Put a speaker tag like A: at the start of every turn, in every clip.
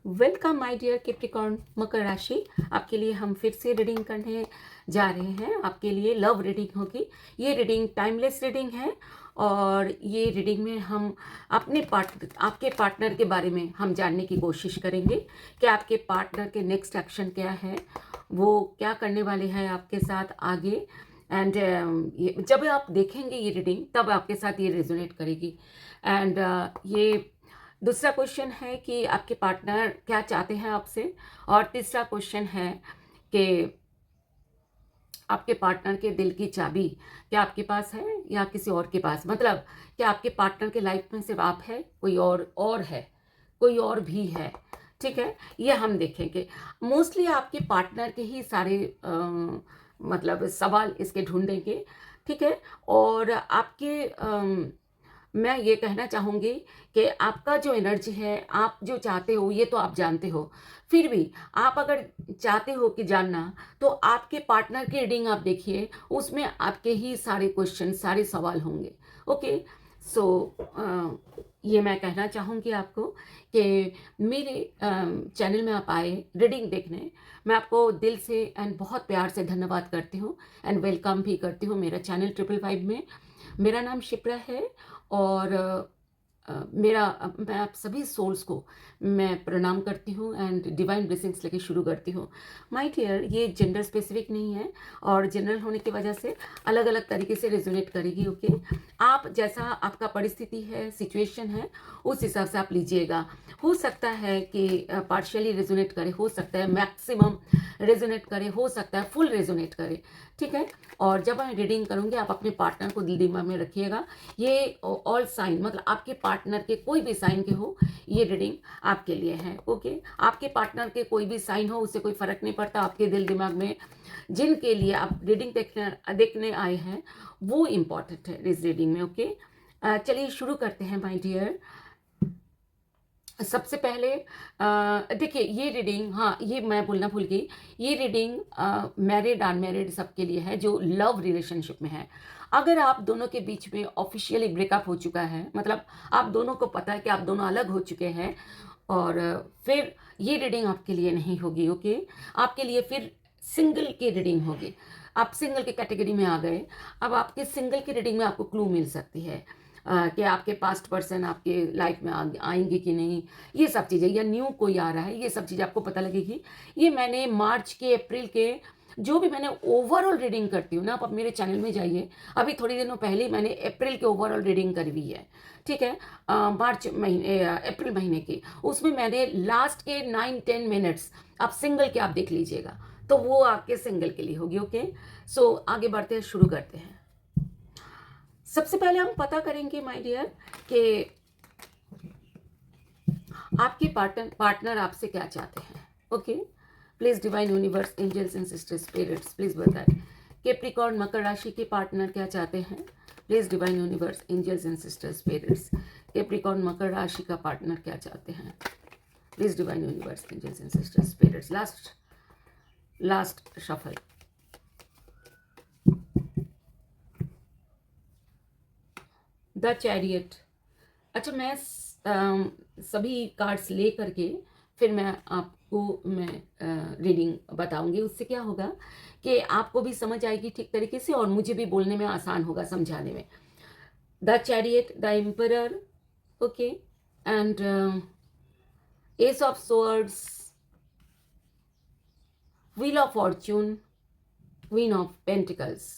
A: Welcome my dear Capricorn मकर राशि। आपके लिए हम फिर से रीडिंग करने जा रहे हैं। आपके लिए लव रीडिंग होगी। ये रीडिंग टाइमलेस रीडिंग है और ये रीडिंग में हम आपके पार्टनर के बारे में हम जानने की कोशिश करेंगे कि आपके पार्टनर के नेक्स्ट एक्शन क्या है, वो क्या करने वाले हैं आपके साथ आगे। एंड जब आप देखेंगे ये रीडिंग तब आपके साथ ये रेजोनेट करेगी। एंड ये दूसरा क्वेश्चन है कि आपके पार्टनर क्या चाहते हैं आपसे, और तीसरा क्वेश्चन है कि आपके पार्टनर के दिल की चाबी क्या आपके पास है या किसी और के पास। मतलब क्या आपके पार्टनर के लाइफ में सिर्फ आप है, कोई और है, कोई और भी है। ठीक है, ये हम देखेंगे। मोस्टली आपके पार्टनर के ही सारे मतलब सवाल इसके ढूंढेंगे। ठीक है, और आपके मैं ये कहना चाहूँगी कि आपका जो एनर्जी है, आप जो चाहते हो ये तो आप जानते हो। फिर भी आप अगर चाहते हो कि जानना, तो आपके पार्टनर की रीडिंग आप देखिए, उसमें आपके ही सारे क्वेश्चन, सारे सवाल होंगे। ओके, सो ये मैं कहना चाहूँगी आपको कि मेरे चैनल में आप आए रीडिंग देखने। मैं आपको दिल से एंड बहुत प्यार से धन्यवाद करती हूँ एंड वेलकम भी करती हूँ मेरा चैनल 555 में। मेरा नाम शिप्रा है और मैं आप सभी सोल्स को मैं प्रणाम करती हूँ एंड डिवाइन ब्लेसिंग्स लेके शुरू करती हूँ। माय डियर, ये जेंडर स्पेसिफिक नहीं है और जनरल होने की वजह से अलग अलग तरीके से रेजोनेट करेगी। ओके, आप जैसा आपका परिस्थिति है, सिचुएशन है, उस हिसाब से आप लीजिएगा। हो सकता है कि पार्शियली रेजोनेट करे, हो सकता है मैक्सिमम रेजोनेट करे, हो सकता है फुल रेजोनेट करे। ठीक है, और जब मैं रीडिंग करूँगी आप अपने पार्टनर को दिल दिमाग में रखिएगा। ये ऑल साइन, मतलब आपके पार्टनर के कोई भी साइन के हो, ये रीडिंग आपके लिए है। ओके, आपके पार्टनर के कोई भी साइन हो, उससे कोई फर्क नहीं पड़ता। आपके दिल दिमाग में जिनके लिए आप रीडिंग देखने आए हैं वो इम्पॉर्टेंट है इस रीडिंग में। ओके, चलिए शुरू करते हैं माय डियर। सबसे पहले देखिए ये रीडिंग, हाँ ये मैं बोलना भूल गई, ये रीडिंग मैरिड अनमैरिड सबके लिए है जो लव रिलेशनशिप में है। अगर आप दोनों के बीच में ऑफिशियली ब्रेकअप हो चुका है, मतलब आप दोनों को पता है कि आप दोनों अलग हो चुके हैं, और फिर ये रीडिंग आपके लिए नहीं होगी। ओके, आपके लिए फिर सिंगल की रीडिंग होगी। आप सिंगल की कैटेगरी में आ गए। अब आपके सिंगल की रीडिंग में आपको क्लू मिल सकती है कि आपके पास्ट पर्सन आपके लाइफ में आएंगे कि नहीं, ये सब चीज़ें, या न्यू कोई आ रहा है, ये सब चीज़ें आपको पता लगेगी। ये मैंने मार्च के, अप्रैल के, जो भी मैंने ओवरऑल रीडिंग करती हूँ ना, आप मेरे चैनल में जाइए, अभी थोड़ी दिनों पहले मैंने अप्रैल के ओवरऑल रीडिंग करी हुई है। ठीक है, मार्च महीने, अप्रैल महीने की, उसमें मैंने लास्ट के 9-10 मिनट्स आप सिंगल के आप देख लीजिएगा, तो वो आपके सिंगल के लिए होगी। ओके, सो आगे बढ़ते हैं, शुरू करते हैं। सबसे पहले हम पता करेंगे माय डियर कि आपके पार्टनर आपसे क्या चाहते हैं। Okay, please divine universe, angels and sisters, spirits, please बताएं कैप्रिकॉर्न मकर राशि के पार्टनर क्या चाहते हैं। Please divine universe, angels and sisters, spirits, Capricorn मकर राशि का पार्टनर क्या चाहते हैं। Please divine universe, angels and sisters, spirits. Last shuffle. The chariot. अच्छा, मैं सभी कार्ड्स ले करके फिर मैं आपको रीडिंग बताऊंगी। उससे क्या होगा कि आपको भी समझ आएगी ठीक तरीके से और मुझे भी बोलने में आसान होगा, समझाने में। The chariot, the emperor, okay, and S of swords, wheel of Fortune, queen of pentacles.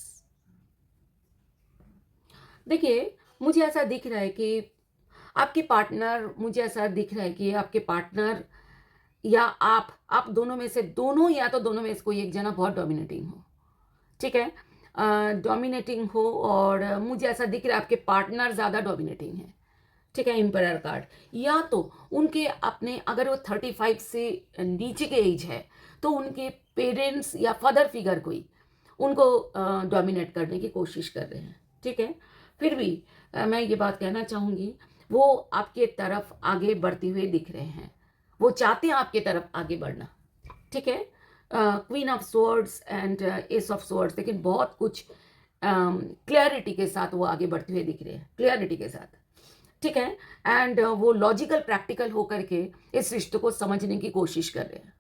A: देखिए, मुझे ऐसा दिख रहा है कि आपके पार्टनर, मुझे ऐसा दिख रहा है कि आपके पार्टनर या आप दोनों में से, दोनों या तो दोनों में से कोई एक जना बहुत डोमिनेटिंग हो। ठीक है, डोमिनेटिंग हो, और मुझे ऐसा दिख रहा है आपके पार्टनर ज़्यादा डोमिनेटिंग है। ठीक है, एम्परर कार्ड, या तो उनके अपने, अगर वो 35 से नीचे के एज है तो उनके पेरेंट्स या फादर फिगर कोई उनको डोमिनेट करने की कोशिश कर रहे हैं। ठीक है, फिर भी मैं ये बात कहना चाहूँगी, वो आपके तरफ आगे बढ़ते हुए दिख रहे हैं, वो चाहते हैं आपके तरफ आगे बढ़ना। ठीक है, queen of swords and S of swords, लेकिन बहुत कुछ क्लैरिटी के साथ वो आगे बढ़ते हुए दिख रहे हैं, क्लैरिटी के साथ। ठीक है। एंड वो लॉजिकल प्रैक्टिकल होकर के इस रिश्ते को समझने की कोशिश कर रहे हैं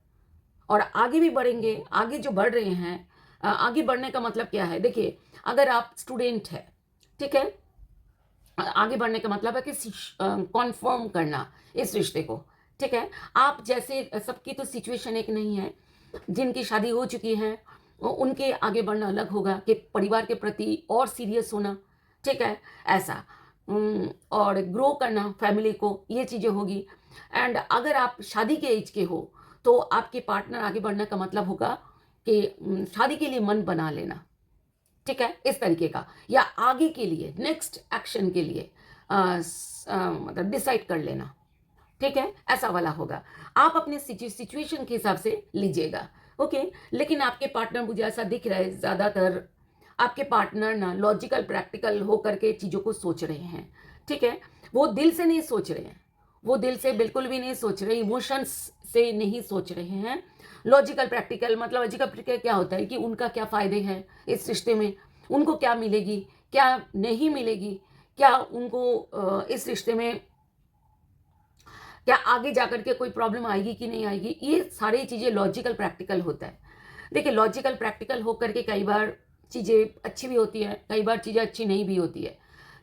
A: और आगे भी बढ़ेंगे। आगे जो बढ़ रहे हैं, आगे बढ़ने का मतलब क्या है? देखिए, अगर आप स्टूडेंट है, ठीक है, आगे बढ़ने का मतलब है कि कॉन्फर्म करना इस रिश्ते को, ठीक है। आप जैसे, सबकी तो सिचुएशन एक नहीं है। जिनकी शादी हो चुकी है उनके आगे बढ़ना अलग होगा कि परिवार के प्रति और सीरियस होना, ठीक है, ऐसा। और ग्रो करना फैमिली को, ये चीज़ें होगी। एंड अगर आप शादी के एज के हो तो आपके पार्टनर आगे बढ़ने का मतलब होगा कि शादी के लिए मन बना लेना, ठीक है, इस तरीके का, या आगे के लिए नेक्स्ट एक्शन के लिए मतलब डिसाइड कर लेना, ठीक है, ऐसा वाला होगा। आप अपने सिचुएशन के हिसाब से लीजिएगा, ओके। लेकिन आपके पार्टनर, मुझे ऐसा दिख रहा है ज़्यादातर आपके पार्टनर ना लॉजिकल प्रैक्टिकल होकर के चीज़ों को सोच रहे हैं, ठीक है। वो दिल से नहीं सोच रहे हैं, वो दिल से बिल्कुल भी नहीं सोच रहे, इमोशंस से नहीं सोच रहे हैं। लॉजिकल प्रैक्टिकल मतलब, लॉजिकल प्रैक्टिकल क्या होता है कि उनका क्या फ़ायदे हैं इस रिश्ते में, उनको क्या मिलेगी, क्या नहीं मिलेगी, क्या उनको इस रिश्ते में क्या आगे जाकर के कोई प्रॉब्लम आएगी कि नहीं आएगी, ये सारी चीज़ें लॉजिकल प्रैक्टिकल होता है। देखिए, लॉजिकल प्रैक्टिकल होकर के कई बार चीज़ें अच्छी भी होती है, कई बार चीज़ें अच्छी नहीं भी होती है,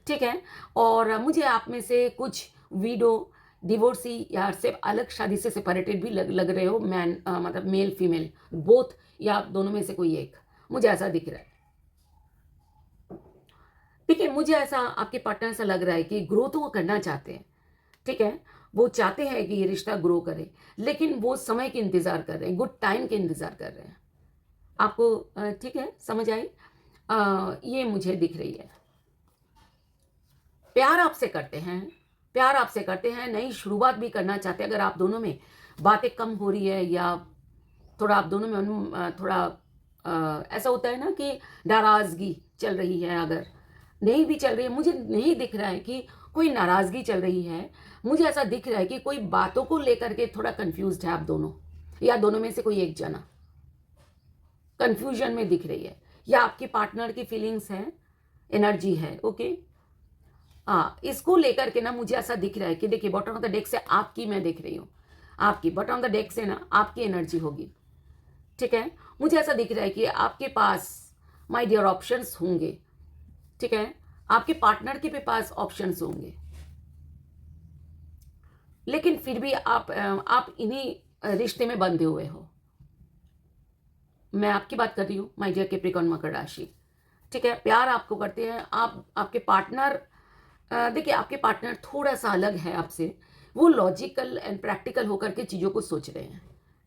A: ठीक है। और मुझे आप में से कुछ वीडो, डिवोर्सी या सिर्फ अलग शादी से सेपरेटेड भी लग रहे हो, मतलब मेल फीमेल बोथ, या आप दोनों में से कोई एक, मुझे ऐसा दिख रहा है। देखिए, मुझे ऐसा आपके पार्टनर से लग रहा है कि ग्रो तो वो करना चाहते हैं, ठीक है, वो चाहते हैं कि ये रिश्ता ग्रो करे, लेकिन वो समय के इंतज़ार कर रहे हैं, गुड टाइम के इंतज़ार कर रहे हैं। आपको ठीक है, समझ आई? ये मुझे दिख रही है। प्यार आपसे करते हैं, प्यार आपसे करते हैं, नई शुरुआत भी करना चाहते हैं। अगर आप दोनों में बातें कम हो रही है या थोड़ा आप दोनों में थोड़ा ऐसा होता है ना कि नाराज़गी चल रही है, अगर नहीं भी चल रही है, मुझे नहीं दिख रहा है कि कोई नाराज़गी चल रही है। मुझे ऐसा दिख रहा है कि कोई बातों को लेकर के थोड़ा कन्फ्यूज़्ड है आप दोनों, या दोनों में से कोई एक जना कन्फ्यूजन में दिख रही है, या आपके पार्टनर की फीलिंग्स है, एनर्जी है, ओके। हाँ, इसको लेकर के ना मुझे ऐसा दिख रहा है कि देखिए, बॉटम ऑफ द डेक से आपकी मैं देख रही हूँ, आपकी बॉटम ऑफ द डेक से ना आपकी एनर्जी होगी, ठीक है। मुझे ऐसा दिख रहा है कि आपके पास माय डियर ऑप्शंस होंगे, ठीक है, आपके पार्टनर के भी पास ऑप्शंस होंगे, लेकिन फिर भी आप इन्हीं रिश्ते में बंधे हुए हो। मैं आपकी बात कर रही हूँ, माय डियर कैप्रिकॉर्न मकर राशि, ठीक है। प्यार आपको करते हैं, आप आपके पार्टनर, देखिए, आपके पार्टनर थोड़ा सा अलग है आपसे, वो लॉजिकल एंड प्रैक्टिकल होकर के चीज़ों को सोच रहे हैं,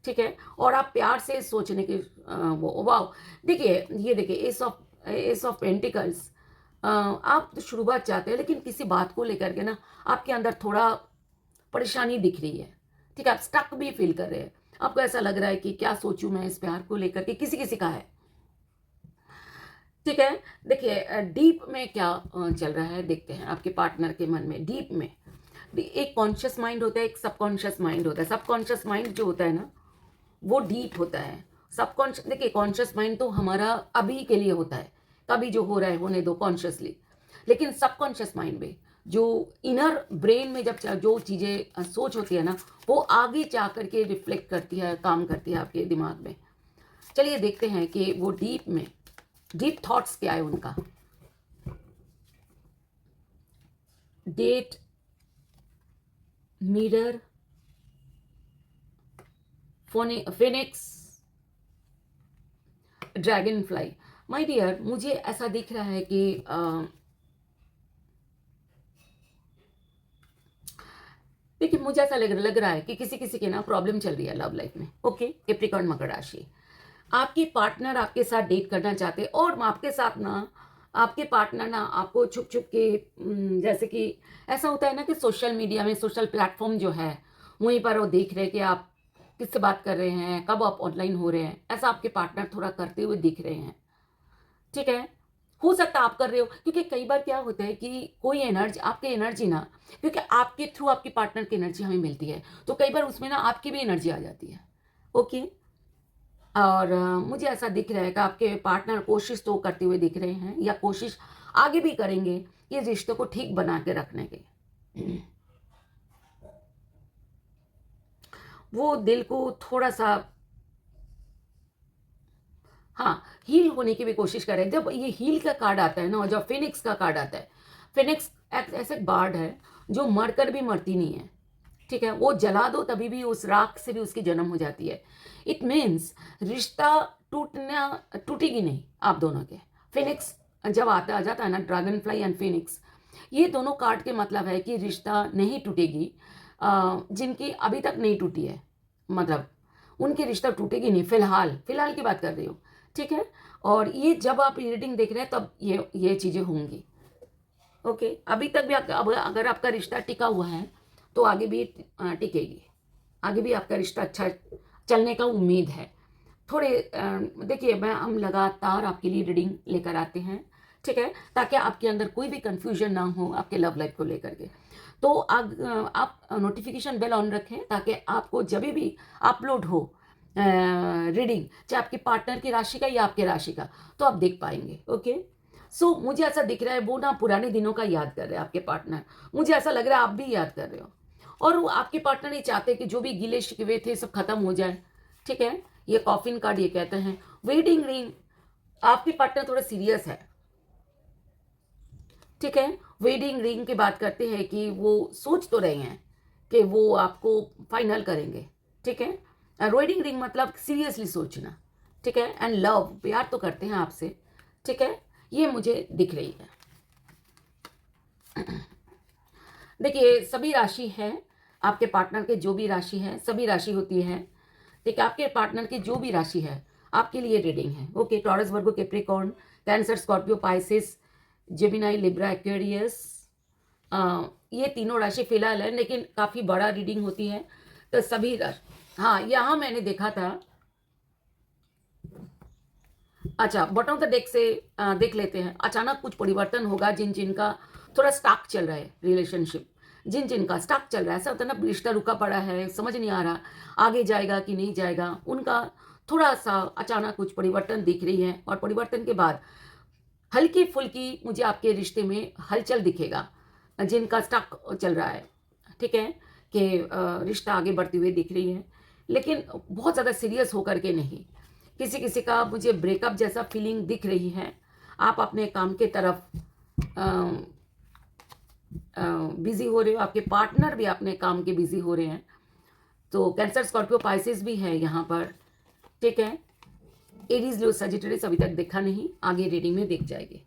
A: ठीक है। और आप प्यार से सोचने के वो वाह, देखिए, ये देखिए, एस ऑफ पेंटिकल्स, आप तो शुरुआत चाहते हैं, लेकिन किसी बात को लेकर के ना आपके अंदर थोड़ा परेशानी दिख रही है, ठीक है। आप स्टक भी फील कर रहे हैं, आपको ऐसा लग रहा है कि क्या सोचूं मैं इस प्यार को लेकर के, किसी किसी का है, ठीक है। देखिए, डीप में क्या चल रहा है, देखते हैं आपके पार्टनर के मन में। डीप में एक कॉन्शियस माइंड होता है, एक सबकॉन्शियस माइंड होता है। सबकॉन्शियस माइंड जो होता है ना, वो डीप होता है। सबकॉन्शियस, देखिए, कॉन्शियस माइंड तो हमारा अभी के लिए होता है, कभी जो हो रहा है होने दो कॉन्शियसली, लेकिन सबकॉन्शियस माइंड में जो इनर ब्रेन में जब जो चीज़ें सोच होती है ना, वो आगे जा करके रिफ्लेक्ट करती है, काम करती है आपके दिमाग में। चलिए देखते हैं कि वो डीप में, डीप थॉट्स क्या है उनका। Date, mirror, phoenix, dragonfly. My dear, मुझे ऐसा दिख रहा है कि देखिए, मुझे ऐसा लग रहा है कि किसी किसी के ना प्रॉब्लम चल रही है लव लाइफ में, ओके। कैप्रिकॉर्न मकर राशि, आपके पार्टनर आपके साथ डेट करना चाहते हैं, और आपके साथ ना आपके पार्टनर ना आपको छुप छुप के, जैसे कि ऐसा होता है ना कि सोशल मीडिया में, सोशल प्लेटफॉर्म जो है, वहीं पर वो देख रहे हैं कि आप किससे बात कर रहे हैं, कब आप ऑनलाइन हो रहे हैं, ऐसा आपके पार्टनर थोड़ा करते हुए दिख रहे हैं, ठीक है। हो सकता है आप कर रहे हो, क्योंकि कई बार क्या होता है कि कोई एनर्जी, आपकी एनर्जी ना, क्योंकि आपके थ्रू आपके पार्टनर की एनर्जी हमें मिलती है, तो कई बार उसमें ना आपकी भी एनर्जी आ जाती है, ओके। और मुझे ऐसा दिख रहा है कि आपके पार्टनर कोशिश तो करते हुए दिख रहे हैं, या कोशिश आगे भी करेंगे ये रिश्ते को ठीक बना के रखने के, वो दिल को थोड़ा सा, हाँ, हील होने की भी कोशिश करें। जब ये हील का कार्ड आता है ना, और जब फिनिक्स का कार्ड आता है, फिनिक्स ऐसे बर्ड है जो मरकर भी मरती नहीं है, ठीक है। वो जला दो तभी भी उस राख से भी उसकी जन्म हो जाती है। इट मीन्स रिश्ता टूटेगी नहीं आप दोनों के। फिनिक्स जब आ जाता है ना, ड्रैगन फ्लाई एंड फिनिक्स, ये दोनों कार्ड के मतलब है कि रिश्ता नहीं टूटेगी। जिनकी अभी तक नहीं टूटी है, मतलब उनकी रिश्ता टूटेगी नहीं, फिलहाल फिलहाल की बात कर रही हूँ, ठीक है। और ये जब आप रीडिंग देख रहे हैं तब ये चीज़ें होंगी। ओके, अभी तक भी अब अगर आपका रिश्ता टिका हुआ है तो आगे भी टिकेगी, आगे भी आपका रिश्ता अच्छा चलने का उम्मीद है। थोड़े देखिए, हम लगातार आपके लिए रीडिंग लेकर आते हैं, ठीक है, ताकि आपके अंदर कोई भी कंफ्यूजन ना हो आपके लव लाइफ को लेकर के। तो आप नोटिफिकेशन बेल ऑन रखें ताकि आपको जब भी अपलोड हो रीडिंग, चाहे आपके पार्टनर की राशि का या आपके राशि का, तो आप देख पाएंगे। ओके, सो मुझे ऐसा दिख रहा है वो ना पुराने दिनों का याद कर रहे हैं आपके पार्टनर। मुझे ऐसा लग रहा है आप भी याद कर रहे हो, और वो आपके पार्टनर ये चाहते हैं कि जो भी गिले शिकवे थे सब खत्म हो जाए, ठीक है। ये कॉफिन कार्ड ये कहते हैं। वेडिंग रिंग, आपके पार्टनर थोड़ा सीरियस है, ठीक है। वेडिंग रिंग की बात करते हैं कि वो सोच तो रहे हैं कि वो आपको फाइनल करेंगे, ठीक है। वेडिंग रिंग मतलब सीरियसली सोचना, ठीक है। एंड लव, प्यार तो करते हैं आपसे, ठीक है। ये मुझे दिख रही है। देखिए, सभी राशि है आपके पार्टनर के, जो भी राशि है, सभी राशि होती है, ठीक है। आपके पार्टनर की जो भी राशि है आपके लिए रीडिंग है। Okay, Taurus, Virgo, Capricorn, cancer, Scorpio, Pisces, Gemini, Libra, Aquarius, ये तीनों राशि फिलहाल है, लेकिन काफ़ी बड़ा रीडिंग होती है तो सभी राशि। हाँ, यहाँ मैंने देखा था। अच्छा, बॉटम ऑफ द डेक से देख लेते हैं। अचानक कुछ परिवर्तन होगा जिन जिनका थोड़ा स्टॉक चल रहा है रिलेशनशिप, जिन जिनका स्टॉक चल रहा है, ऐसा होता है ना, रिश्ता रुका पड़ा है, समझ नहीं आ रहा आगे जाएगा कि नहीं जाएगा, उनका थोड़ा सा अचानक कुछ परिवर्तन दिख रही है। और परिवर्तन के बाद हल्की फुल्की मुझे आपके रिश्ते में हलचल दिखेगा, जिनका स्टॉक चल रहा है, ठीक है, कि रिश्ता आगे बढ़ती हुई दिख रही है, लेकिन बहुत ज़्यादा सीरियस होकर के नहीं। किसी किसी का मुझे ब्रेकअप जैसा फीलिंग दिख रही है। आप अपने काम के तरफ बिजी हो रहे हो, आपके पार्टनर भी अपने काम के बिजी हो रहे हैं। तो कैंसर, स्कॉर्पियो, पाइसिस भी है यहाँ पर, ठीक है। एरीज, लियो, सजिटेरियस अभी तक देखा नहीं, आगे रीडिंग में दिख जाएगी।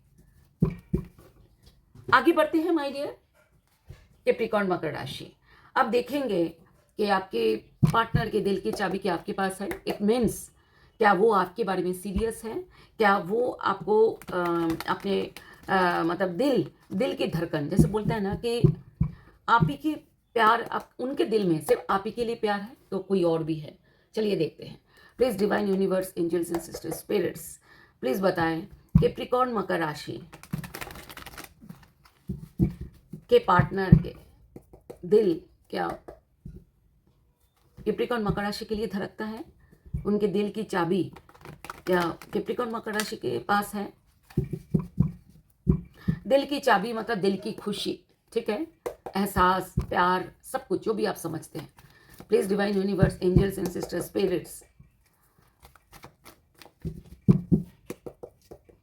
A: आगे बढ़ते हैं माय डियर। कैप्रिकॉर्न, मकर राशि। अब देखेंगे कि आपके पार्टनर के दिल की चाबी क्या आपके पास है। इट मीन्स क्या वो आपके बारे में सीरियस है, क्या वो आपको अपने मतलब दिल की धड़कन, जैसे बोलते हैं ना कि आप ही के प्यार, आप उनके दिल में सिर्फ आप ही के लिए प्यार है तो कोई और भी है। चलिए देखते हैं। Please divine universe, angels and sister spirits, please बताएं कैप्रिकॉर्न मकर राशि के पार्टनर के दिल क्या कैप्रिकॉर्न मकर राशि के लिए धड़कता है। उनके दिल की चाबी क्या कैप्रिकॉर्न मकर राशि के पास है। दिल की चाबी मतलब दिल की खुशी, ठीक है, एहसास, प्यार, सब कुछ जो भी आप समझते हैं। Please divine universe, angels and sister spirits,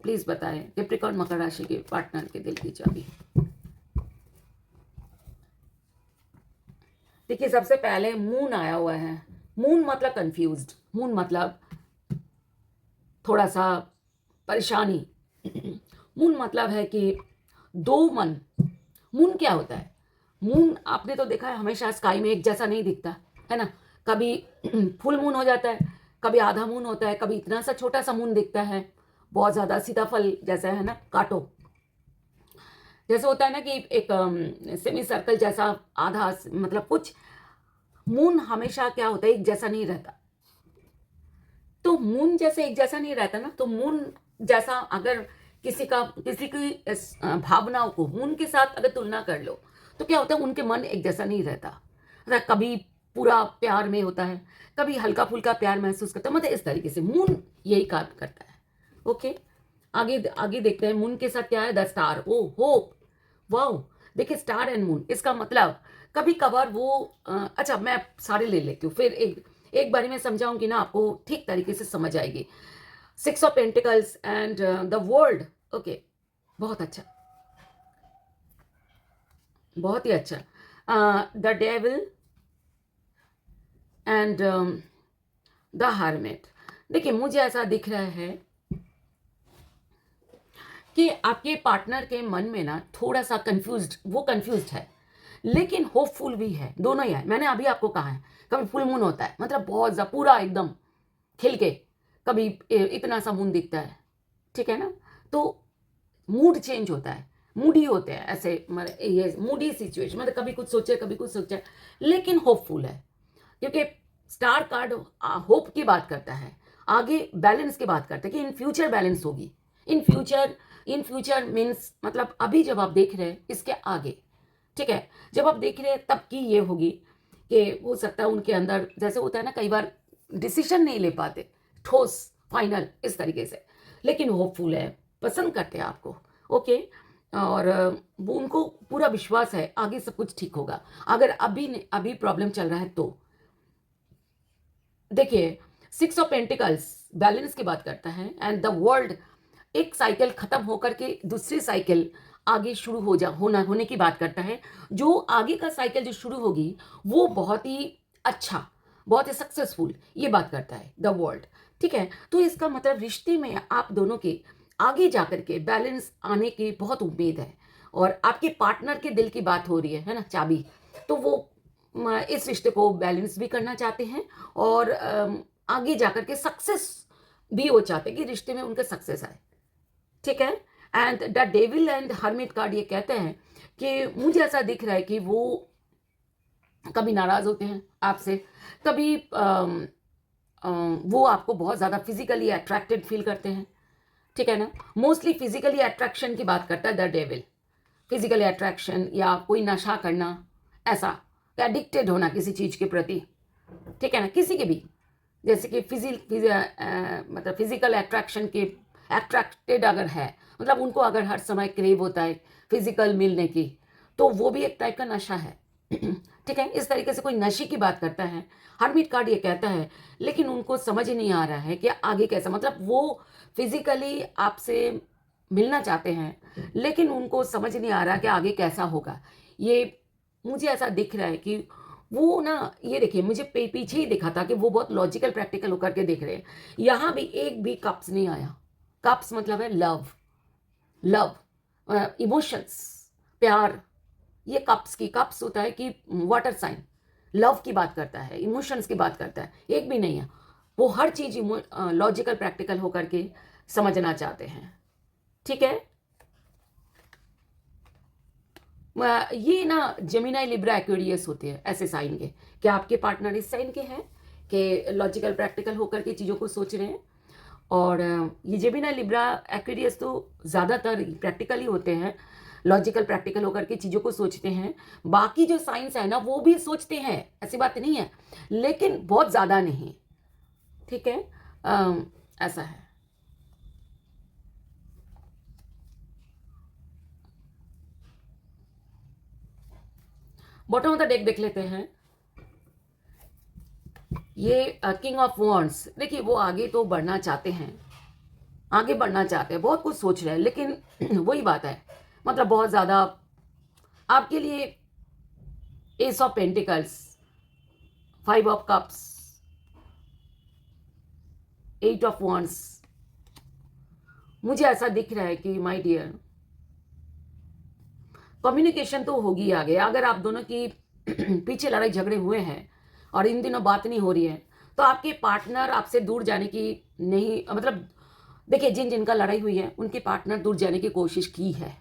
A: please बताएं कैप्रिकॉर्न मकर राशि के पार्टनर के दिल की चाबी। देखिए, सबसे पहले मून आया हुआ है। मून मतलब कंफ्यूज्ड, मून मतलब थोड़ा सा परेशानी। मून मतलब है कि दो मन। मून क्या होता है? मून आपने तो देखा है हमेशा स्काई में एक जैसा नहीं दिखता है ना। कभी फुल मून हो जाता है, कभी आधा मून होता है, कभी इतना सा छोटा सा मून दिखता है, बहुत ज़्यादा सीताफल जैसा है ना, काटो जैसे होता है ना, कि एक सेमी सर्कल जैसा आधा, मतलब कुछ। मून हमेशा क्या होता है, एक जैसा नहीं रहता। तो मून जैसे एक जैसा नहीं रहता ना, तो मून जैसा अगर किसी की भावनाओं को मून के साथ अगर तुलना कर लो तो क्या होता है, उनके मन एक जैसा नहीं रहता। कभी पूरा प्यार में होता है, कभी हल्का फुल्का प्यार महसूस करता है, मतलब इस तरीके से मून यही काम करता है। ओके, आगे आगे देखते हैं। मून के साथ क्या है, the star, oh hope, wow. देखिए स्टार एंड मून, इसका मतलब कभी कभार वो अच्छा मैं सारे ले लेती हूँ, फिर एक बारी मैं समझाऊंगी ना, आपको ठीक तरीके से समझ आएगी। 6 of pentacles and the world. Okay, बहुत अच्छा, बहुत ही अच्छा। The devil and the hermit. देखिए मुझे ऐसा दिख रहा है कि आपके पार्टनर के मन में ना थोड़ा सा कंफ्यूज्ड है, लेकिन होपफुल भी है, दोनों ही है। मैंने अभी आपको कहा है कभी फुल मून होता है, मतलब बहुत पूरा एकदम खिल के, कभी इतना सा मून दिखता है, ठीक है ना। तो मूड चेंज होता है, मूडी होते हैं ऐसे, ये मूडी सिचुएशन, मतलब कभी कुछ सोचे कभी कुछ सोचे, लेकिन होपफुल है, क्योंकि स्टार कार्ड होप की बात करता है, आगे बैलेंस की बात करता है कि इन फ्यूचर बैलेंस होगी। इन फ्यूचर मीन्स मतलब अभी जब आप देख रहे हैं इसके आगे, ठीक है, जब आप देख रहे हैं तब की ये होगी कि हो सकता है उनके अंदर, जैसे होता है ना कई बार डिसीजन नहीं ले पाते ठोस फाइनल इस तरीके से, लेकिन होपफुल है, पसंद करते हैं आपको। ओके, और वो उनको पूरा विश्वास है आगे सब कुछ ठीक होगा। अगर अभी प्रॉब्लम चल रहा है तो देखिए 6 ऑफ पेंटिकल्स बैलेंस की बात करता है एंड द वर्ल्ड, एक साइकिल खत्म होकर के दूसरी साइकिल आगे शुरू होने की बात करता है। जो आगे का साइकिल जो शुरू होगी वो बहुत ही अच्छा, बहुत ही सक्सेसफुल, ये बात करता है द वर्ल्ड, ठीक है। तो इसका मतलब रिश्ते में आप दोनों के आगे जाकर के बैलेंस आने की बहुत उम्मीद है, और आपके पार्टनर के दिल की बात हो रही है ना, चाबी, तो वो इस रिश्ते को बैलेंस भी करना चाहते हैं, और आगे जाकर के सक्सेस भी वो चाहते हैं कि रिश्ते में उनका सक्सेस आए, ठीक है। And the devil and hermit card ये कहते हैं कि मुझे ऐसा दिख रहा है कि वो कभी नाराज होते हैं आपसे, कभी वो आपको बहुत ज़्यादा फिजिकली अट्रैक्टेड फील करते हैं, ठीक है ना। मोस्टली फिजिकली अट्रैक्शन की बात करता है द डेविल, फिजिकली अट्रैक्शन या कोई नशा करना, ऐसा एडिक्टेड होना किसी चीज़ के प्रति, ठीक है ना, किसी के भी, जैसे कि मतलब फिजिकल अट्रैक्शन के अट्रैक्टेड अगर है, मतलब उनको अगर हर समय क्रेव होता है फिजिकल मिलने की, तो वो भी एक टाइप का नशा है, ठीक है। इस तरीके से कोई नशे की बात करता है, हर्मिट कार्ड ये कहता है, लेकिन उनको समझ ही नहीं आ रहा है कि आगे कैसा, मतलब वो फिजिकली आपसे मिलना चाहते हैं, लेकिन उनको समझ नहीं आ रहा कि आगे कैसा होगा। ये मुझे ऐसा दिख रहा है कि वो ना, ये देखिए मुझे पीछे ही दिखा था कि वो बहुत लॉजिकल प्रैक्टिकल होकर के देख रहे हैं। यहाँ भी एक भी कप्स नहीं आया। कप्स मतलब है लव, लव, इमोशंस, प्यार। ये कप्स होता है कि वाटर साइन, लव की बात करता है, इमोशंस की बात करता है, एक भी नहीं है। वो हर चीज लॉजिकल प्रैक्टिकल होकर के समझना चाहते हैं, ठीक है। ये ना जेमिनाई लिब्रा एक्वेरियस होते हैं ऐसे साइन के। क्या आपके पार्टनर इस साइन के हैं कि लॉजिकल प्रैक्टिकल होकर के चीज़ों को सोच रहे हैं? और ये जेमिनाई लिब्रा एक्वेरियस तो ज़्यादातर प्रैक्टिकल ही होते हैं, लॉजिकल प्रैक्टिकल होकर के चीज़ों को सोचते हैं। बाकी जो साइंस है ना वो भी सोचते हैं, ऐसी बात नहीं है, लेकिन बहुत ज़्यादा नहीं, ठीक है। ऐसा है। बॉटम ऑफ द डेक देख लेते हैं। ये किंग ऑफ वॉन्ड्स, देखिए वो आगे तो बढ़ना चाहते हैं, आगे बढ़ना चाहते हैं, बहुत कुछ सोच रहे हैं, लेकिन वही बात है, मतलब बहुत ज़्यादा आपके लिए S of pentacles, 5 of cups, 8 of wands, मुझे ऐसा दिख रहा है कि माय डियर कम्युनिकेशन तो होगी आगे। अगर आप दोनों की पीछे लड़ाई झगड़े हुए हैं और इन दिनों बात नहीं हो रही है, तो आपके पार्टनर आपसे दूर जाने की नहीं, मतलब देखिए जिन जिनका लड़ाई हुई है उनके पार्टनर दूर जाने की कोशिश की है।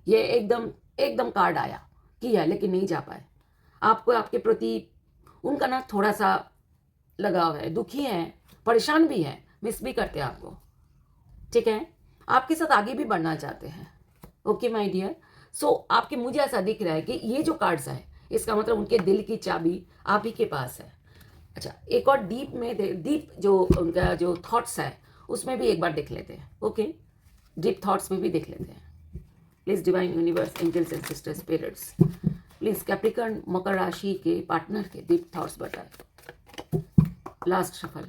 A: ये एकदम एकदम कार्ड आया कि है, लेकिन नहीं जा पाए। आपको आपके प्रति उनका ना थोड़ा सा लगाव है, दुखी है, परेशान भी है, मिस भी करते हैं आपको, ठीक है। आपके साथ आगे भी बढ़ना चाहते हैं, ओके माय डियर। सो आपके, मुझे ऐसा दिख रहा है कि ये जो कार्ड्स है इसका मतलब उनके दिल की चाबी आप ही के पास है। अच्छा, एक और डीप जो उनका जो थॉट्स है उसमें भी एक बार देख लेते हैं, ओके, डीप थॉट्स में भी देख लेते हैं। Please divine universe, angels and sister spirits, please Capricorn मकर राशि के पार्टनर के डीप थॉट्स बताए। Last shuffle.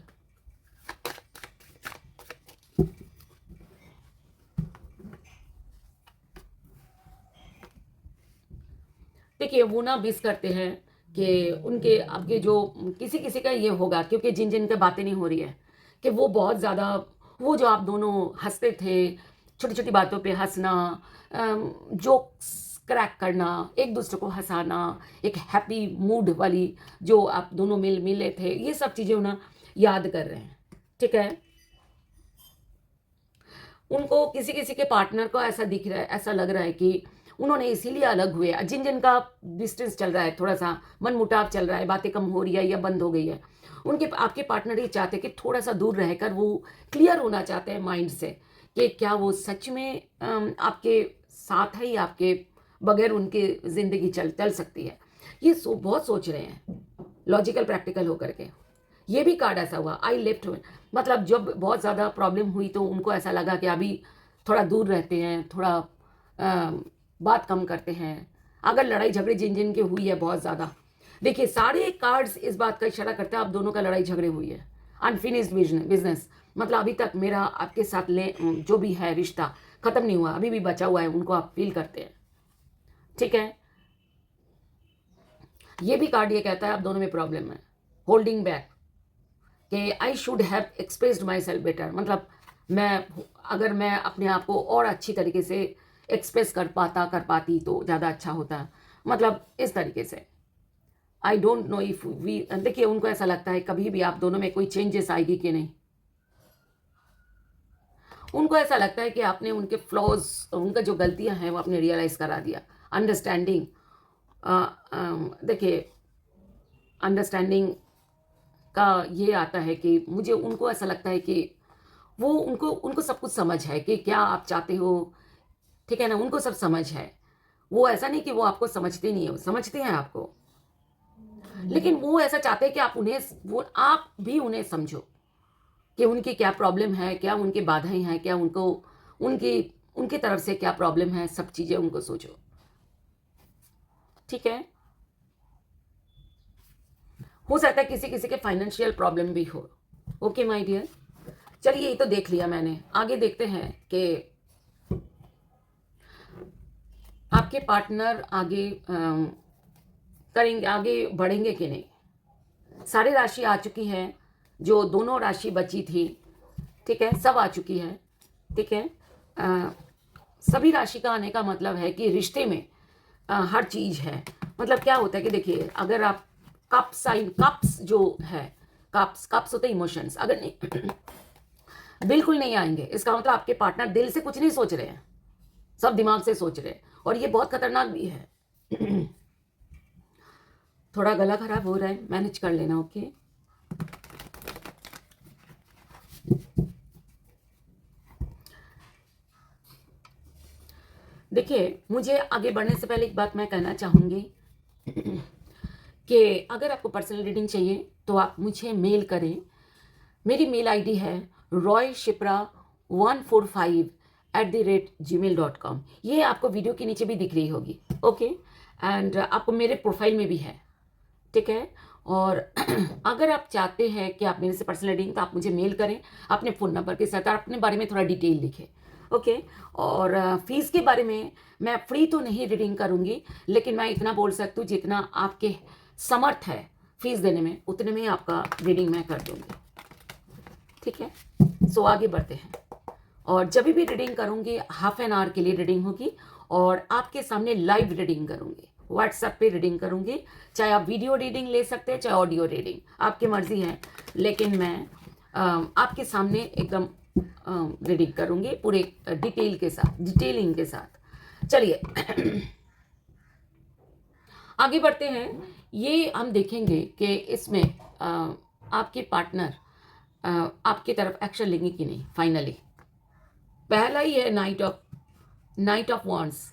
A: देखिए वो ना मिस करते हैं कि उनके आपके जो किसी किसी का ये होगा, क्योंकि जिन जिन का बातें नहीं हो रही है, कि वो बहुत ज़्यादा, वो जो आप दोनों हंसते थे, छोटी छोटी बातों पे हंसना, जोक्स क्रैक करना, एक दूसरे को हंसाना, एक हैप्पी मूड वाली जो आप दोनों मिले थे, ये सब चीज़ें ना याद कर रहे हैं। ठीक है, उनको किसी किसी के पार्टनर को ऐसा दिख रहा है, ऐसा लग रहा है कि उन्होंने इसीलिए अलग हुए, जिन जिन का डिस्टेंस चल रहा है, थोड़ा सा मनमुटाव चल रहा है, बातें कम हो रही है या बंद हो गई है, उनके आपके पार्टनर ये चाहते हैं कि थोड़ा सा दूर रहकर वो क्लियर होना चाहते हैं माइंड से कि क्या वो सच में आपके साथ है या आपके बगैर उनकी ज़िंदगी चल सकती है। ये बहुत सोच रहे हैं लॉजिकल प्रैक्टिकल होकर के। ये भी कार्ड ऐसा हुआ, आई लेफ्ट, मतलब जब बहुत ज़्यादा प्रॉब्लम हुई तो उनको ऐसा लगा कि अभी थोड़ा दूर रहते हैं, थोड़ा बात कम करते हैं। अगर लड़ाई झगड़े जिन जिन की हुई है बहुत ज़्यादा, देखिए सारे कार्ड्स इस बात का इशारा करते हैं आप दोनों का लड़ाई झगड़े हुई है। अनफिनिश्ड बिजनेस, मतलब अभी तक मेरा आपके साथ जो भी है रिश्ता ख़त्म नहीं हुआ, अभी भी बचा हुआ है, उनको आप फील करते हैं। ठीक है, ये भी कार्ड ये कहता है आप दोनों में प्रॉब्लम है, होल्डिंग बैक, कि I should have expressed my self better, मतलब अगर मैं अपने आप को और अच्छी तरीके से एक्सप्रेस कर पाती तो ज़्यादा अच्छा होता, मतलब इस तरीके से। I don't know if we, देखिए उनको ऐसा लगता है कभी भी आप दोनों में कोई चेंजेस आएगी कि नहीं। उनको ऐसा लगता है कि आपने उनके फ्लॉज, उनका जो गलतियां हैं वो आपने रियलाइज करा दिया। अंडरस्टैंडिंग, देखिए अंडरस्टैंडिंग का ये आता है कि मुझे उनको ऐसा लगता है कि वो उनको सब कुछ समझ है कि क्या आप चाहते हो। ठीक है ना, उनको सब समझ है। वो ऐसा नहीं कि वो आपको समझते नहीं है, वो समझते हैं आपको, लेकिन वो ऐसा चाहते हैं कि आप भी उन्हें समझो कि उनकी क्या प्रॉब्लम है, क्या उनकी बाधाएं हैं, क्या उनकी तरफ से क्या प्रॉब्लम है, सब चीज़ें उनको सोचो। ठीक है, हो सकता है किसी किसी के फाइनेंशियल प्रॉब्लम भी हो। ओके माय डियर, चलिए ये तो देख लिया मैंने, आगे देखते हैं कि आपके पार्टनर आगे करेंगे, आगे बढ़ेंगे कि नहीं। सारी राशि आ चुकी है, जो दोनों राशि बची थी, ठीक है, सब आ चुकी है। ठीक है, सभी राशि का आने का मतलब है कि रिश्ते में हर चीज़ है। मतलब क्या होता है कि देखिए अगर आप कप्स जो है, कप्स होते हैं इमोशंस, अगर नहीं बिल्कुल नहीं आएंगे, इसका मतलब आपके पार्टनर दिल से कुछ नहीं सोच रहे हैं, सब दिमाग से सोच रहे हैं, और ये बहुत खतरनाक भी है। थोड़ा गला खराब हो रहा है, मैनेज कर लेना। ओके, देखिए मुझे आगे बढ़ने से पहले एक बात मैं कहना चाहूँगी कि अगर आपको पर्सनल रीडिंग चाहिए तो आप मुझे मेल करें। मेरी मेल आईडी है royshipra145@gmail.com। ये आपको वीडियो के नीचे भी दिख रही होगी। ओके, एंड आपको मेरे प्रोफाइल में भी है। ठीक है, और अगर आप चाहते हैं कि आप मेरे से पर्सनल रीडिंग, तो आप मुझे मेल करें अपने फ़ोन नंबर के साथ और अपने बारे में थोड़ा डिटेल लिखें। ओके, और फीस के बारे में मैं फ्री तो नहीं रीडिंग करूँगी, लेकिन मैं इतना बोल सकती हूँ जितना आपके समर्थ है फीस देने में, उतने में आपका रीडिंग मैं कर दूँगी। ठीक है, सो आगे बढ़ते हैं। और जब भी रीडिंग करूँगी हाफ एन आवर के लिए रीडिंग होगी, और आपके सामने लाइव रीडिंग करूँगी, व्हाट्सएप पे रीडिंग करूँगी। चाहे आप वीडियो रीडिंग ले सकते हैं, चाहे ऑडियो रीडिंग, आपकी मर्जी है, लेकिन मैं आपके सामने एकदम रीडिंग करूँगी पूरे डिटेलिंग के साथ। चलिए आगे बढ़ते हैं। ये हम देखेंगे कि इसमें आपके पार्टनर आपकी तरफ एक्शन लेंगे कि नहीं। फाइनली पहला ही है नाइट ऑफ वॉन्ड्स।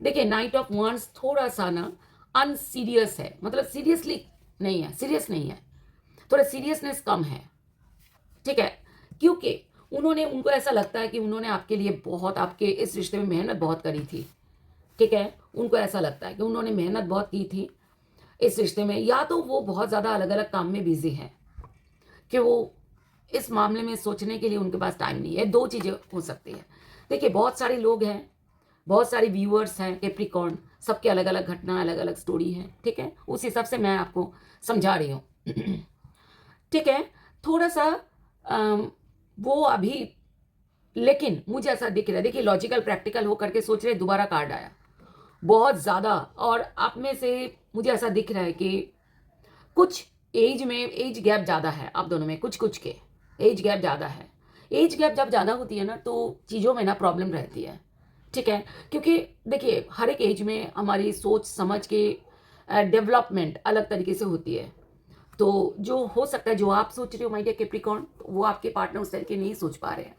A: देखिए नाइट ऑफ वॉन्ड्स थोड़ा सा ना अनसीरियस है, मतलब सीरियस नहीं है, थोड़ा सीरियसनेस कम है। ठीक है, क्योंकि उनको ऐसा लगता है कि उन्होंने आपके लिए बहुत, आपके इस रिश्ते में मेहनत बहुत करी थी, ठीक है, उनको ऐसा लगता है कि उन्होंने मेहनत बहुत की थी इस रिश्ते में, या तो वो बहुत ज़्यादा अलग अलग काम में बिजी हैं कि वो इस मामले में सोचने के लिए उनके पास टाइम नहीं है। दो चीज़ें हो सकती है। देखिए, बहुत सारे लोग हैं, बहुत सारे व्यूअर्स हैं कैप्रिकॉर्न, सबके अलग अलग घटना, अलग अलग स्टोरी है। ठीक है, उस हिसाब से मैं आपको समझा रही हूँ। ठीक है, थोड़ा सा वो अभी, लेकिन मुझे ऐसा दिख रहा है, देखिए लॉजिकल प्रैक्टिकल होकर के सोच रहे, दोबारा कार्ड आया बहुत ज़्यादा, और आप में से मुझे ऐसा दिख रहा है कि कुछ एज में एज गैप ज़्यादा है आप दोनों में, कुछ कुछ के एज गैप ज़्यादा है। एज गैप जब ज़्यादा होती है ना, तो चीज़ों में ना प्रॉब्लम रहती है। ठीक है, क्योंकि देखिए हर एक एज में हमारी सोच समझ के डेवलपमेंट अलग तरीके से होती है। तो जो हो सकता है, जो आप सोच रहे हो माय डियर कैप्रिकॉर्न, वो आपके पार्टनर उस तरीके नहीं सोच पा रहे हैं।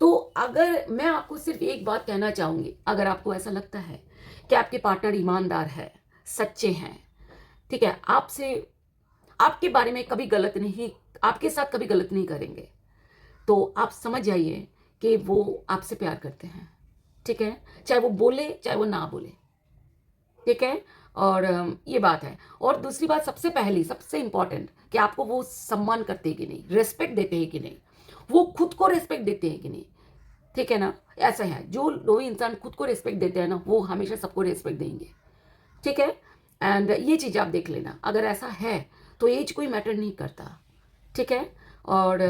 A: तो अगर मैं आपको सिर्फ एक बात कहना चाहूँगी, अगर आपको ऐसा लगता है कि आपके पार्टनर ईमानदार है, सच्चे हैं, ठीक है, आपसे, आपके बारे में कभी गलत नहीं, आपके साथ कभी गलत नहीं करेंगे, तो आप समझ जाइए कि वो आपसे प्यार करते हैं। ठीक है, चाहे वो बोले चाहे वो ना बोले। ठीक है, और ये बात है। और दूसरी बात, सबसे पहली सबसे इंपॉर्टेंट, कि आपको वो सम्मान करते हैं कि नहीं, रेस्पेक्ट देते हैं कि नहीं, वो खुद को रेस्पेक्ट देते हैं कि नहीं। ठीक है ना, ऐसा है, जो लोग इंसान खुद को रेस्पेक्ट देते हैं ना, वो हमेशा सबको रेस्पेक्ट देंगे। ठीक है, एंड ये चीज़ आप देख लेना, अगर ऐसा है तो एज कोई मैटर नहीं करता। ठीक है, और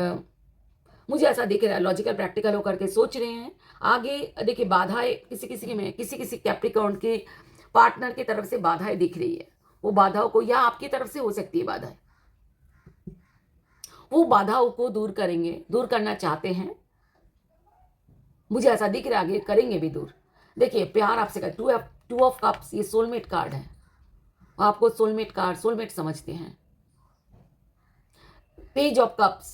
A: मुझे ऐसा दिख रहा है, लॉजिकल प्रैक्टिकल होकर के सोच रहे हैं आगे। देखिए बाधाएं किसी किसी में, किसी किसी कैप्रिकॉर्न के पार्टनर की तरफ से बाधाएं दिख रही है। वो बाधाओं को, या आपकी तरफ से हो सकती है बाधाएं, वो बाधाओं को दूर करेंगे, दूर करना चाहते हैं। मुझे ऐसा दिख रहा है आगे करेंगे भी दूर। देखिए प्यार आपसे कर, टू ऑफ कप्स, ये सोलमेट कार्ड है, आपको सोलमेट कार्ड, सोलमेट समझते हैं। Page of cups,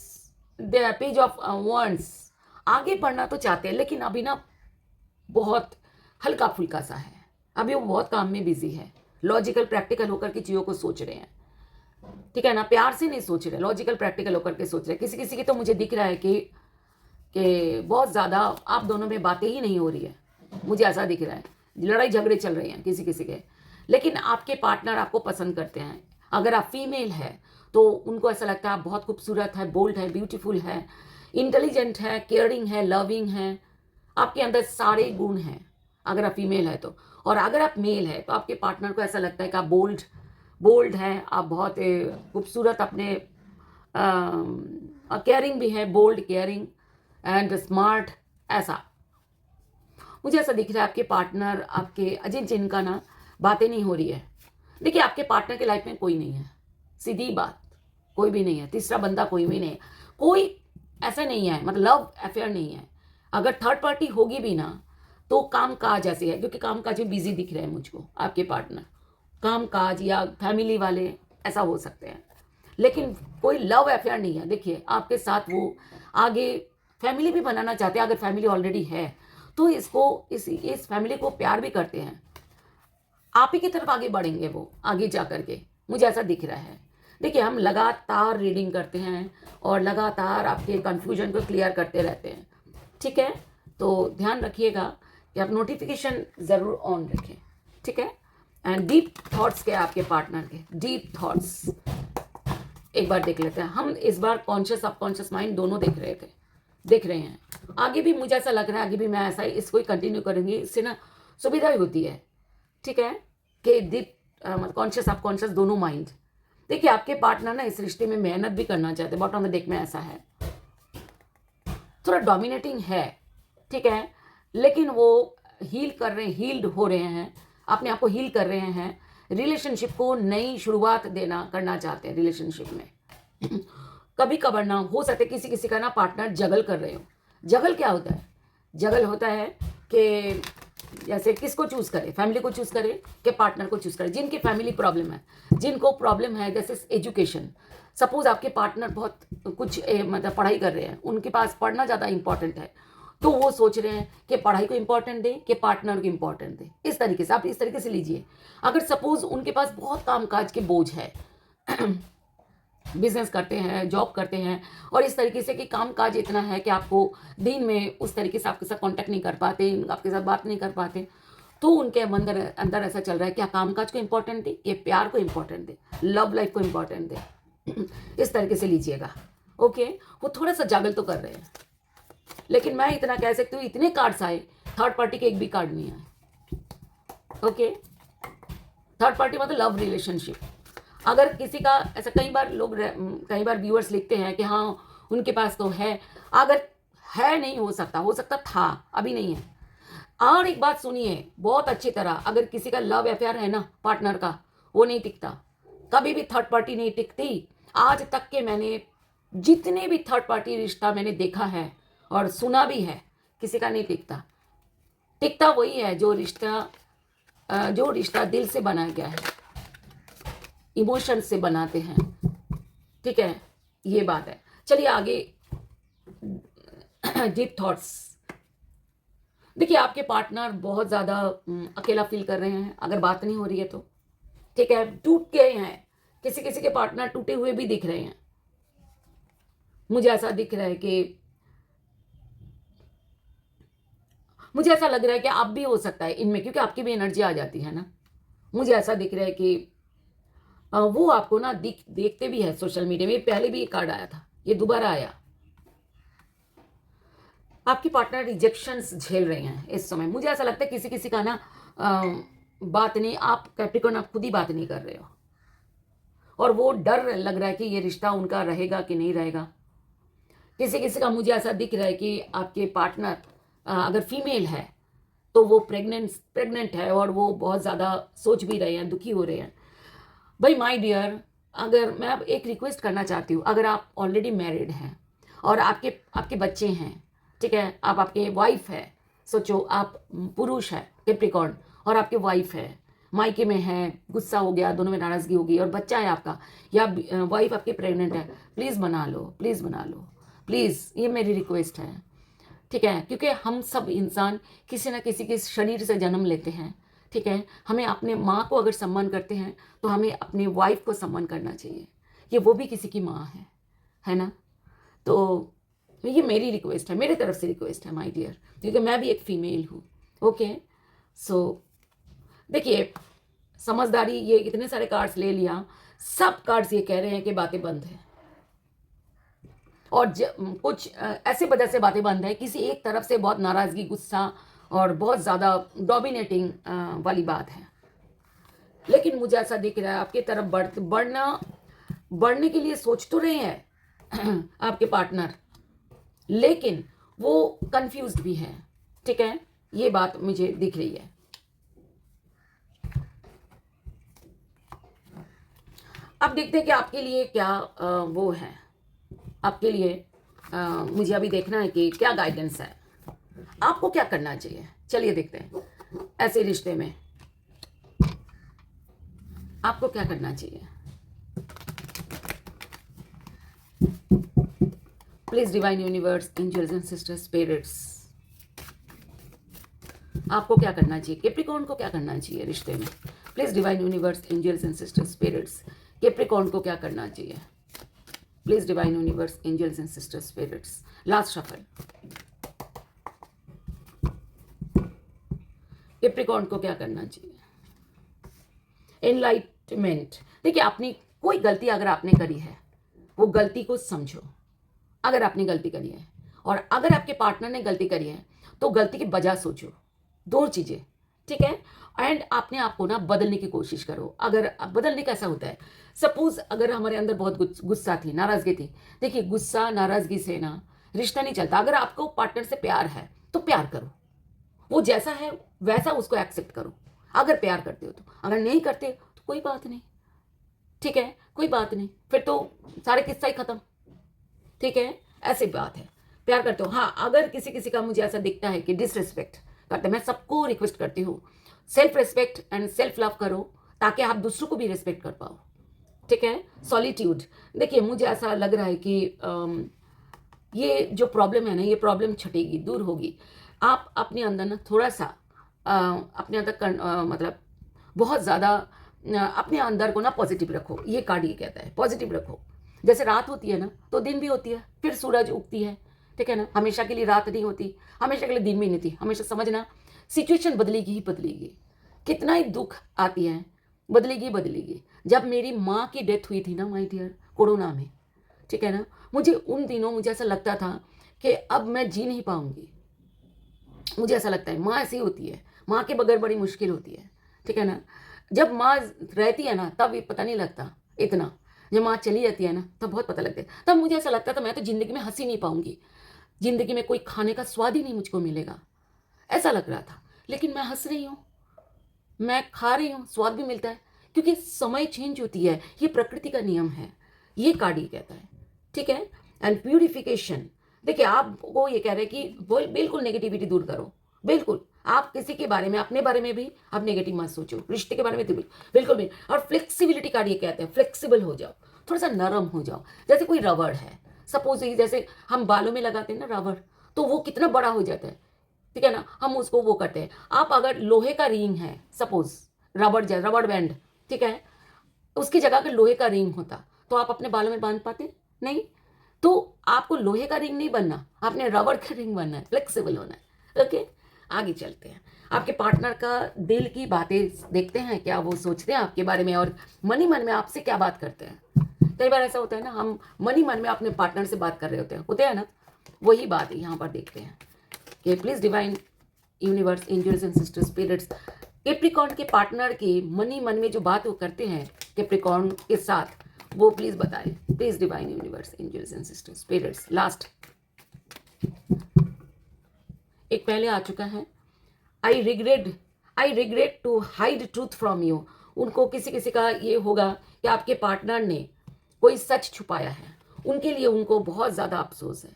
A: page of wands, आगे बढ़ना तो चाहते हैं, लेकिन अभी ना बहुत हल्का फुल्का सा है, अभी वो बहुत काम में बिजी है, लॉजिकल प्रैक्टिकल होकर के चीज़ों को सोच रहे हैं। ठीक है ना, प्यार से नहीं सोच रहे, लॉजिकल प्रैक्टिकल होकर के सोच रहे हैं। किसी किसी की तो मुझे दिख रहा है कि बहुत ज़्यादा आप दोनों में बातें ही नहीं हो रही है, मुझे ऐसा दिख रहा है, लड़ाई झगड़े चल रहे हैं किसी किसी के। लेकिन आपके पार्टनर आपको पसंद करते हैं। अगर आप फीमेल है तो उनको ऐसा लगता है आप बहुत खूबसूरत है, बोल्ड है, ब्यूटीफुल है, इंटेलिजेंट है, केयरिंग है, लविंग है, आपके अंदर सारे गुण हैं अगर आप फीमेल है तो। और अगर आप मेल है तो आपके पार्टनर को ऐसा लगता है कि आप बोल्ड बोल्ड हैं, आप बहुत खूबसूरत, अपने केयरिंग भी है, बोल्ड, केयरिंग एंड स्मार्ट। ऐसा मुझे ऐसा दिख रहा है आपके पार्टनर, आपके जिनका ना बातें नहीं हो रही है। देखिए आपके पार्टनर की लाइफ में कोई नहीं है, सीधी बात, कोई भी नहीं है, तीसरा बंदा कोई भी नहीं है, कोई ऐसा नहीं है, मतलब लव अफेयर नहीं है। अगर थर्ड पार्टी होगी भी ना तो काम काज ऐसे है, क्योंकि काम काज में बिजी दिख रहे हैं मुझको आपके पार्टनर, काम काज या फैमिली वाले ऐसा हो सकते हैं, लेकिन कोई लव अफेयर नहीं है। देखिए आपके साथ वो आगे फैमिली भी बनाना चाहते हैं, अगर फैमिली ऑलरेडी है तो इसको इस फैमिली को प्यार भी करते हैं, आप ही की तरफ आगे बढ़ेंगे वो आगे जा करके, मुझे ऐसा दिख रहा है। देखिए हम लगातार रीडिंग करते हैं और लगातार आपके कन्फ्यूजन को क्लियर करते रहते हैं। ठीक है, तो ध्यान रखिएगा कि आप नोटिफिकेशन ज़रूर ऑन रखें। ठीक है, एंड डीप थॉट्स के आपके पार्टनर के डीप थॉट्स एक बार देख लेते हैं हम। इस बार कॉन्शियस सबकॉन्शियस माइंड दोनों देख रहे हैं। आगे भी मुझे ऐसा लग रहा है, आगे भी मैं ऐसा इसको ही कंटिन्यू करूँगी, इससे ना सुविधा ही होती है। ठीक है, कि डीप मतलब कॉन्शियस सबकॉन्शियस दोनों माइंड। देखिए आपके पार्टनर ना इस रिश्ते में मेहनत भी करना चाहते हैं, बॉटम में देख में ऐसा है, थोड़ा डोमिनेटिंग है। ठीक है, लेकिन वो हील कर रहे हैं, हील्ड हो रहे हैं, अपने आप को हील कर रहे हैं, रिलेशनशिप को नई शुरुआत करना चाहते हैं रिलेशनशिप में। कभी कभार ना हो सकता है किसी किसी का ना पार्टनर जगल कर रहे हो। जगल क्या होता है? जगल होता है कि जैसे किसको चूज करे, फैमिली को चूज करे कि पार्टनर को चूज करे। जिनकी फैमिली प्रॉब्लम है, जिनको प्रॉब्लम है, जैसे एजुकेशन, सपोज आपके पार्टनर बहुत कुछ मतलब पढ़ाई कर रहे हैं, उनके पास पढ़ना ज़्यादा इंपॉर्टेंट है, तो वो सोच रहे हैं कि पढ़ाई को इंपॉर्टेंट दे कि पार्टनर को इंपॉर्टेंट दे। इस तरीके से आप इस तरीके से लीजिए। अगर सपोज उनके पास बहुत कामकाज के बोझ है, बिजनेस करते हैं, जॉब करते हैं, और इस तरीके से कि काम काज इतना है कि आपको दिन में उस तरीके से आपके साथ कांटेक्ट नहीं कर पाते, आपके साथ बात नहीं कर पाते, तो उनके अंदर अंदर ऐसा चल रहा है, क्या कामकाज को इम्पोर्टेंट दे, ये प्यार को इम्पोर्टेंट दे, लव लाइफ को इम्पोर्टेंट दे। इस तरीके से लीजिएगा। ओके, वो थोड़ा सा जागल तो कर रहे हैं, लेकिन मैं इतना कह सकती हूँ, इतने कार्ड्स आए, थर्ड पार्टी के एक भी कार्ड नहीं आए। ओके, थर्ड पार्टी मतलब लव रिलेशनशिप। अगर किसी का ऐसा, कई बार व्यूअर्स लिखते हैं कि हाँ उनके पास तो है, अगर है नहीं, हो सकता था, अभी नहीं है। और एक बात सुनिए बहुत अच्छी तरह, अगर किसी का लव अफेयर है ना पार्टनर का, वो नहीं टिकता, कभी भी थर्ड पार्टी नहीं टिकती। आज तक के मैंने जितने भी थर्ड पार्टी रिश्ता मैंने देखा है और सुना भी है, किसी का नहीं टिकता। टिकता वही है जो रिश्ता दिल से बनाया गया है, इमोशन से बनाते हैं। ठीक है, ये बात है। चलिए आगे, डीप थॉट्स। देखिए आपके पार्टनर बहुत ज़्यादा अकेला फील कर रहे हैं, अगर बात नहीं हो रही है तो। ठीक है, टूट गए हैं, किसी किसी के पार्टनर टूटे हुए भी दिख रहे हैं। मुझे ऐसा दिख रहा है कि, मुझे ऐसा लग रहा है कि आप भी हो सकता है इनमें, क्योंकि आपकी भी एनर्जी आ जाती है ना। मुझे ऐसा दिख रहा है कि वो आपको ना देखते भी है सोशल मीडिया में। पहले भी ये कार्ड आया था, ये दोबारा आया। आपके पार्टनर रिजेक्शंस झेल रहे हैं इस समय। मुझे ऐसा लगता है किसी किसी का ना बात नहीं, आप कैप्रिकॉर्न आप खुद ही बात नहीं कर रहे हो, और वो डर लग रहा है कि ये रिश्ता उनका रहेगा कि नहीं रहेगा। किसी किसी का मुझे ऐसा दिख रहा है कि आपके पार्टनर अगर फीमेल है तो वो प्रेग्नेंट है, और वो बहुत ज़्यादा सोच भी रहे हैं, दुखी हो रहे हैं। भाई माय डियर, अगर मैं अब एक रिक्वेस्ट करना चाहती हूँ, अगर आप ऑलरेडी मैरिड हैं और आपके बच्चे हैं, ठीक है, आपके वाइफ है, सोचो आप पुरुष है कैप्रिकॉर्न और आपके वाइफ है, मायके में है, गुस्सा हो गया, दोनों में नाराज़गी हो गई, और बच्चा है आपका, या वाइफ आपकी प्रेग्नेंट है, प्लीज़ बना लो, प्लीज़ बना लो, प्लीज़, ये मेरी रिक्वेस्ट है। ठीक है, क्योंकि हम सब इंसान किसी न किसी के शरीर से जन्म लेते हैं। ठीक है, हमें अपने माँ को अगर सम्मान करते हैं तो हमें अपने वाइफ को सम्मान करना चाहिए, कि वो भी किसी की माँ है ना। तो ये मेरी रिक्वेस्ट है, मेरे तरफ से रिक्वेस्ट है माय डियर, क्योंकि मैं भी एक फीमेल हूँ। ओके, सो देखिए समझदारी, ये इतने सारे कार्ड्स ले लिया, सब कार्ड्स ये कह रहे हैं कि बातें बंद हैं, और कुछ ऐसे वजह से बातें बंद है, किसी एक तरफ से बहुत नाराज़गी, गुस्सा और बहुत ज़्यादा डोमिनेटिंग वाली बात है। लेकिन मुझे ऐसा दिख रहा है आपकी तरफ बढ़ने के लिए सोच तो रहे हैं आपके पार्टनर, लेकिन वो कंफ्यूज्ड भी है। ठीक है, ये बात मुझे दिख रही है। अब देखते हैं कि आपके लिए क्या वो है, आपके लिए मुझे अभी देखना है कि क्या गाइडेंस है, आपको क्या करना चाहिए। चलिए देखते हैं, ऐसे रिश्ते में आपको क्या करना चाहिए। Please divine universe, angels and sister spirits, आपको क्या करना चाहिए, कैप्रिकॉर्न को क्या करना चाहिए रिश्ते में। Please divine universe, angels and sister spirits, Capricorn को क्या करना चाहिए। Please divine universe, angels and sister spirits. Last shuffle, Capricorn को क्या करना चाहिए। एनलाइटमेंट, देखिए आपने कोई गलती अगर आपने करी है, वो गलती को समझो। अगर आपने गलती करी है और अगर आपके पार्टनर ने गलती करी है, तो गलती की वजह सोचो, दो चीज़ें। ठीक है, एंड आपने आपको ना बदलने की कोशिश करो। अगर बदलने कैसा होता है, सपोज अगर हमारे अंदर बहुत गुस्सा थी, नाराज़गी थी, देखिए गुस्सा नाराज़गी से ना रिश्ता नहीं चलता। अगर आपको पार्टनर से प्यार है तो प्यार करो, वो जैसा है वैसा उसको एक्सेप्ट करो, अगर प्यार करते हो तो। अगर नहीं करते तो कोई बात नहीं, ठीक है, कोई बात नहीं, फिर तो सारे किस्सा ही खत्म। ठीक है, ऐसी बात है, प्यार करते हो। हाँ, अगर किसी किसी का मुझे ऐसा दिखता है कि डिसरिस्पेक्ट करते, मैं सबको रिक्वेस्ट करती हूँ, self respect and self love करो, ताकि आप दूसरों को भी रिस्पेक्ट कर पाओ। ठीक है, सॉलिट्यूड, देखिए मुझे ऐसा लग रहा है कि ये जो प्रॉब्लम है ना, ये प्रॉब्लम छटेगी, दूर होगी। आप अपने अंदर ना थोड़ा सा अपने अंदर मतलब बहुत ज़्यादा अपने अंदर को ना पॉजिटिव रखो। ये कार्ड ये कहता है पॉजिटिव रखो। जैसे रात होती है ना तो दिन भी होती है, फिर सूरज उगती है। ठीक है ना, हमेशा के लिए रात नहीं होती, हमेशा के लिए दिन भी नहीं थी। हमेशा समझना, सिचुएशन बदलेगी ही बदलेगी, कितना ही दुख आती है, बदलेगी बदलेगी। जब मेरी माँ की डेथ हुई थी ना माय डियर, कोरोना में, ठीक है ना, मुझे उन दिनों मुझे ऐसा लगता था कि अब मैं जी नहीं पाऊंगी। मुझे ऐसा लगता है माँ ऐसी होती है, माँ के बगैर बड़ी मुश्किल होती है, ठीक है ना। जब माँ रहती है ना तब ये पता नहीं लगता इतना, जब माँ चली जाती है ना तब बहुत पता लगता है। तब मुझे ऐसा लगता था मैं तो ज़िंदगी में हंस ही नहीं पाऊंगी, ज़िंदगी में कोई खाने का स्वाद ही नहीं मुझको मिलेगा, ऐसा लग रहा था। लेकिन मैं हंस रही हूँ, मैं खा रही हूँ, स्वाद भी मिलता है, क्योंकि समय चेंज होती है, ये प्रकृति का नियम है, ये कार्डी कहता है, ठीक है। एंड प्यूरिफिकेशन, देखिए आपको ये कह रहे हैं कि बिल्कुल नेगेटिविटी दूर करो, बिल्कुल आप किसी के बारे में, अपने बारे में भी आप नेगेटिव मत सोचो, रिश्ते के बारे में तो बिल्कुल भी। और फ्लेक्सिबिलिटी कार्ड ये कहते हैं, फ्लेक्सिबल हो जाओ, थोड़ा सा नरम हो जाओ। जैसे कोई रबड़ है, सपोज जैसे हम बालों में लगाते हैं ना रबड़, तो वो कितना बड़ा हो जाता है, ठीक है ना, हम उसको वो करते हैं। आप अगर लोहे का रिंग है, सपोज रबड़ बैंड, ठीक है, उसकी जगह अगर लोहे का रिंग होता तो आप अपने बालों में बांध पाते नहीं। तो आपको लोहे का रिंग नहीं बनना, आपने रबड़ का रिंग बनना है, फ्लेक्सिबल होना है। ओके, आगे चलते हैं। आपके पार्टनर का दिल की बातें देखते हैं, क्या वो सोचते हैं आपके बारे में, और मन ही मन में आपसे क्या बात करते हैं। कई बार ऐसा होता है ना, हम मन ही मन में अपने पार्टनर से बात कर रहे होते हैं ना, वही बात यहाँ पर देखते हैं कि please divine universe, angels and sisters, spirits, Capricorn के पार्टनर के मन ही मन में जो बात वो करते हैं कैप्रिकॉर्न के साथ, वो प्लीज बताएं। Please divine universe, angels and sisters, spirits. Last एक पहले आ चुका है, I regret to hide truth from you. उनको किसी किसी का ये होगा कि आपके पार्टनर ने कोई सच छुपाया है, उनके लिए उनको बहुत ज़्यादा अफसोस है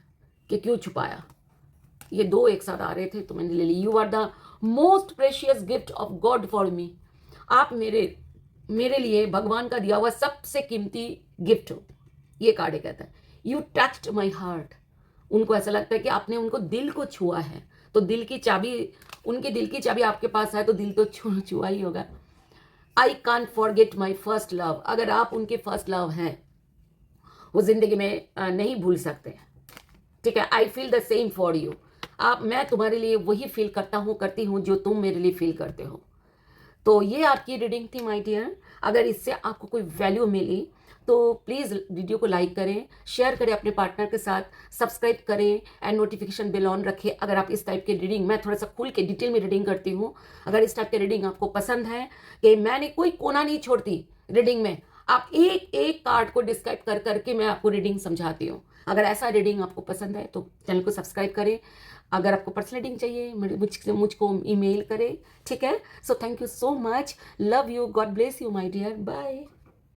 A: कि क्यों छुपाया। ये दो एक साथ आ रहे थे तो मैंने ले ली। You are the most precious gift of God for me. आप मेरे लिए भगवान का दिया हुआ सबसे कीमती गिफ्ट हो, ये कार्ड कहता है। You touched my heart. उनको ऐसा लगता है कि आपने उनको दिल को छुआ है, तो दिल की चाबी, उनके दिल की चाबी आपके पास है तो दिल तो छुआ ही होगा। I can't forget my first love. अगर आप उनके फर्स्ट लव हैं, वो जिंदगी में नहीं भूल सकते, ठीक है। I feel the same for you. मैं तुम्हारे लिए वही फील करती हूँ जो तुम मेरे लिए फील करते हो। तो ये आपकी रीडिंग थी माय डियर। अगर इससे आपको कोई वैल्यू मिली तो प्लीज़ वीडियो को लाइक करें, शेयर करें अपने पार्टनर के साथ, सब्सक्राइब करें एंड नोटिफिकेशन बेल ऑन रखें। अगर आप इस टाइप के रीडिंग, मैं थोड़ा सा खुल के डिटेल में रीडिंग करती हूँ, अगर इस टाइप के रीडिंग आपको पसंद है, कि मैंने कोई कोना नहीं छोड़ती रीडिंग में, आप एक एक कार्ड को डिस्क्राइब कर करके मैं आपको रीडिंग समझाती हूँ। अगर ऐसा रीडिंग आपको पसंद है तो चैनल को सब्सक्राइब करें। अगर आपको पर्सनल रीडिंग चाहिए मुझको ईमेल करें, ठीक है। So thank you so much, love you, God bless you my dear, bye.